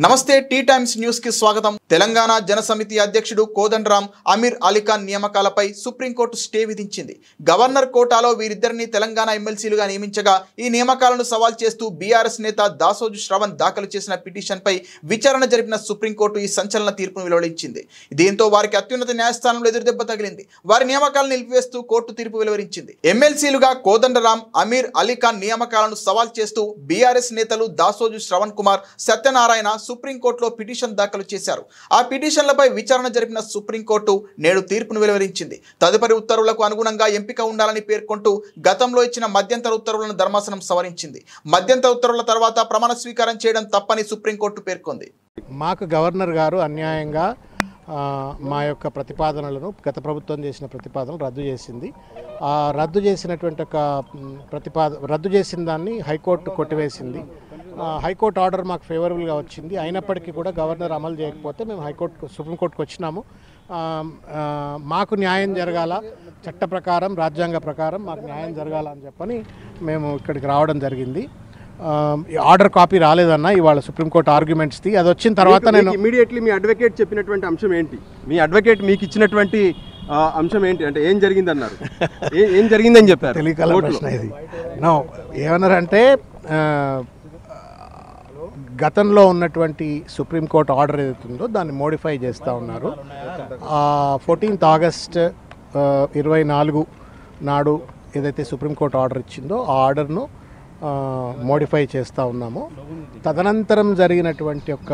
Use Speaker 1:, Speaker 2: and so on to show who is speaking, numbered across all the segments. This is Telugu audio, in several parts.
Speaker 1: నమస్తే టీ టైమ్స్ న్యూస్ కి స్వాగతం. తెలంగాణ జనసమితి అధ్యక్షుడు కోదండరాం అమీర్ అలీఖాన్ నియామకాలపై సుప్రీంకోర్టు స్టే విధించింది. గవర్నర్ కోటాలో వీరిద్దరిని తెలంగాణ ఎమ్మెల్సీలుగా నియమించగా ఈ నియామకాలను సవాల్ చేస్తూ బీఆర్ఎస్ నేత దాసోజు శ్రవణ్ దాఖలు చేసిన పిటిషన్పై విచారణ జరిపిన సుప్రీంకోర్టు ఈ సంచలన తీర్పును వెలువరించింది. దీంతో వారికి అత్యున్నత న్యాయస్థానంలో ఎదురుదెబ్బ తగిలింది. వారి నియామకాలను నిలిపివేస్తూ కోర్టు తీర్పు వెలువరించింది. ఎమ్మెల్సీలుగా కోదండరాం అమీర్ అలీఖాన్ నియామకాలను సవాల్ చేస్తూ బీఆర్ఎస్ నేతలు దాసోజు శ్రవణ్ కుమార్, సత్యనారాయణ సుప్రీంకోర్టులో పిటిషన్ దాఖలు చేశారు. ఆ పిటిషన్లపై విచారణ జరిపిన సుప్రీంకోర్టు నేడు తీర్పును వెలువరించింది. తదుపరి ఉత్తర్వులకు అనుగుణంగా ఎంపిక ఉండాలని పేర్కొంటూ గతంలో ఇచ్చిన మధ్యంతర ఉత్తర్వులను ధర్మాసనం సవరించింది. మధ్యంతర ఉత్తర్వుల తర్వాత ప్రమాణ స్వీకారం చేయడం తప్పని సుప్రీంకోర్టు పేర్కొంది.
Speaker 2: మాకు గవర్నర్ గారు అన్యాయంగా మా యొక్క ప్రతిపాదనలను గత ప్రభుత్వం చేసిన ప్రతిపాదనలు రద్దు చేసింది. రద్దు చేసినటువంటి ఒక రద్దు చేసిన దాన్ని హైకోర్టు కొట్టివేసింది. హైకోర్టు ఆర్డర్ మాకు ఫేవరబుల్గా వచ్చింది. అయినప్పటికీ కూడా గవర్నర్ అమలు చేయకపోతే మేము సుప్రీంకోర్టుకు వచ్చినాము. మాకు న్యాయం జరగాల, చట్ట ప్రకారం రాజ్యాంగ ప్రకారం మాకు న్యాయం జరగాలని చెప్పని మేము ఇక్కడికి రావడం జరిగింది. ఆర్డర్ కాపీ రాలేదన్న ఇవాళ సుప్రీంకోర్టు ఆర్గ్యుమెంట్స్ది. అది వచ్చిన తర్వాత నేను
Speaker 3: ఇమీడియట్లీ మీ అడ్వకేట్ చెప్పినటువంటి అంశం ఏంటి? మీ అడ్వకేట్ మీకు ఇచ్చినటువంటి అంశం ఏంటి? అంటే ఏం జరిగిందన్నారు? ఏం జరిగిందని చెప్పారు?
Speaker 2: తెలియకల ప్రశ్న ఇది. ఏమన్నారంటే గతంలో ఉన్నటువంటి సుప్రీంకోర్టు ఆర్డర్ ఏదైతుందో దాన్ని మోడిఫై చేస్తూ ఉన్నారు. 14 ఆగస్ట్ 24 నాడు ఏదైతే సుప్రీంకోర్టు ఆర్డర్ ఇచ్చిందో ఆ ఆర్డర్ను మోడిఫై చేస్తూ ఉన్నాము. తదనంతరం జరిగినటువంటి యొక్క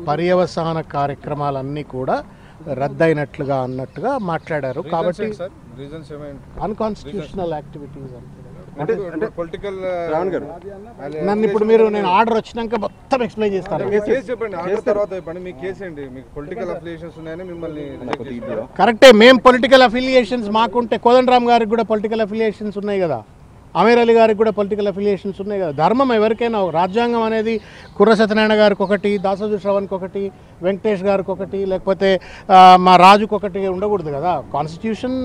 Speaker 2: పర్యవసాన కార్యక్రమాలన్నీ కూడా రద్దయినట్లుగా అన్నట్టుగా మాట్లాడారు. కాబట్టి అన్కాన్స్టిట్యూషనల్ యాక్టివిటీస్ నన్ను ఇప్పుడు నేను ఆర్డర్ వచ్చినాక మొత్తం ఎక్స్ప్లెయిన్ చేస్తాను. కరెక్టే, మేము పొలిటికల్ అఫిలియేషన్స్ మాకుంటే కోదండరామ్ గారికి కూడా పొలిటికల్ అఫిలియేషన్స్ ఉన్నాయి కదా, అమీర్ అలీ గారికి కూడా పొలిటికల్ అఫిలియేషన్స్ ఉన్నాయి కదా. ధర్మం ఎవరికైనా, రాజ్యాంగం అనేది కుర్ర సత్యనారాయణ గారికి ఒకటి, దాసోజు శ్రవణ్కి ఒకటి, వెంకటేష్ గారికి ఒకటి, లేకపోతే మా రాజుకి ఒకటి ఉండకూడదు కదా. Constitution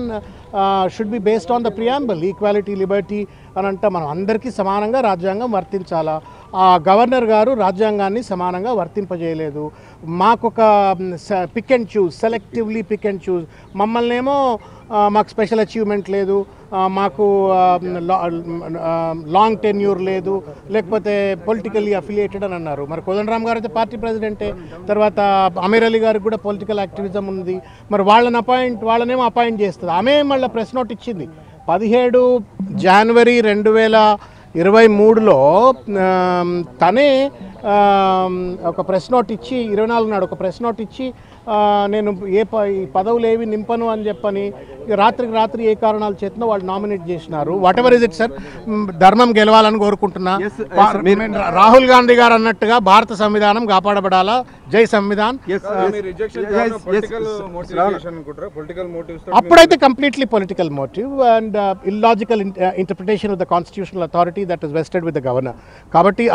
Speaker 2: should be based on the preamble, equality, Liberty అని అంటే మనం అందరికీ సమానంగా రాజ్యాంగం వర్తించాలా. గవర్నర్ గారు రాజ్యాంగాన్ని సమానంగా వర్తింపజేయలేదు. మాకొక pick and choose, selectively pick and choose, మమ్మల్ని ఏమో మాకు స్పెషల్ అచీవ్మెంట్ లేదు, మాకు లాంగ్ టెన్యూర్ లేదు, లేకపోతే పొలిటికల్లీ అఫిలియేటెడ్ అని అన్నారు. మరి కోదండరామ్ గారు అయితే పార్టీ ప్రెసిడెంటే, తర్వాత అమీర్ అలీ గారికి కూడా పొలిటికల్ యాక్టివిజం ఉంది. మరి వాళ్ళనేమో అపాయింట్ చేస్తుంది. ఆమె మళ్ళీ ప్రెస్ నోట్ ఇచ్చింది 17 జనవరి 2023లో తనే ఒక ప్రెస్ నోట్ ఇచ్చి, 24 నాడు ఒక ప్రెస్ నోట్ ఇచ్చి నేను పదవులు ఏవి నింపను అని చెప్పని రాత్రికి రాత్రి ఏ కారణాల చేతనో వాళ్ళు నామినేట్ చేసినారు. What ever is it sir, ధర్మం గెలవాలని కోరుకుంటున్నా. రాహుల్ గాంధీ గారు అన్నట్టుగా భారత సంవిధానం కాపాడబడాలా, జై సంవిధాన్. అప్పుడైతే completely political motive and illogical interpretation of the constitutional authority that is vested with the governor. కాబట్టి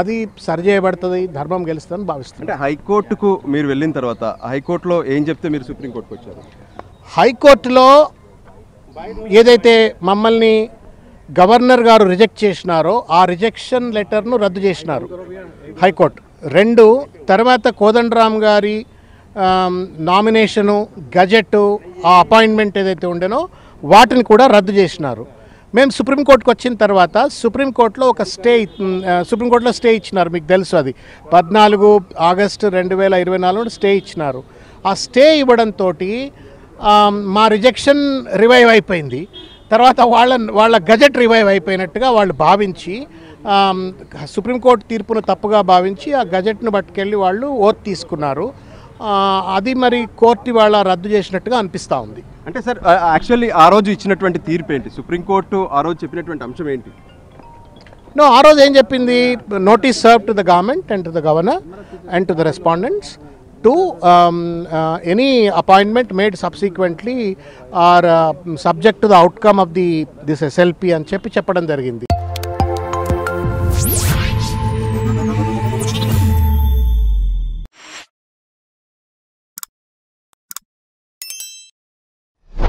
Speaker 2: అది సరిచేయబడుతుంది, ధర్మం గెలుస్తుందని భావిస్తుంది.
Speaker 3: అంటే హైకోర్టుకు మీరు వెళ్ళిన తర్వాత హైకోర్టులో ఏం చెప్తే మీరు సుప్రీంకోర్టుకు వచ్చారు?
Speaker 2: హైకోర్టులో ఏదైతే మమ్మల్ని గవర్నర్ గారు రిజెక్ట్ చేసినారో ఆ రిజెక్షన్ లెటర్ను రద్దు చేసినారు హైకోర్టు. 2 తర్వాత కోదండరామ్ గారి నామినేషను, గజెట్, ఆ అపాయింట్మెంట్ ఏదైతే ఉండేనో వాటిని కూడా రద్దు చేసినారు. మేము సుప్రీంకోర్టుకు వచ్చిన తర్వాత సుప్రీంకోర్టులో స్టే ఇచ్చినారు. మీకు తెలుసు, అది 14 ఆగస్టు 2024 స్టే ఇచ్చినారు. ఆ స్టే ఇవ్వడంతో మా రిజెక్షన్ రివైవ్ అయిపోయింది. తర్వాత వాళ్ళ గజెట్ రివైవ్ అయిపోయినట్టుగా వాళ్ళు భావించి సుప్రీంకోర్టు తీర్పును తప్పుగా భావించి ఆ గజెట్ను పట్టుకెళ్ళి వాళ్ళు ఓత్ తీసుకున్నారు. అది మరి కోర్టు వాళ్ళ రద్దు చేసినట్టుగా అనిపిస్తూ ఉంది.
Speaker 3: అంటే సార్ యాక్చువల్లీ ఆ రోజు ఇచ్చినటువంటి తీర్పు ఏంటి? సుప్రీంకోర్టు ఆ రోజు చెప్పినటువంటి అంశం ఏంటి?
Speaker 2: ఆ రోజు ఏం చెప్పింది? Notice serve to the government and to the governor and to the respondents to any appointment made subsequently are subject to the outcome of this SLP అని చెప్పడం జరిగింది.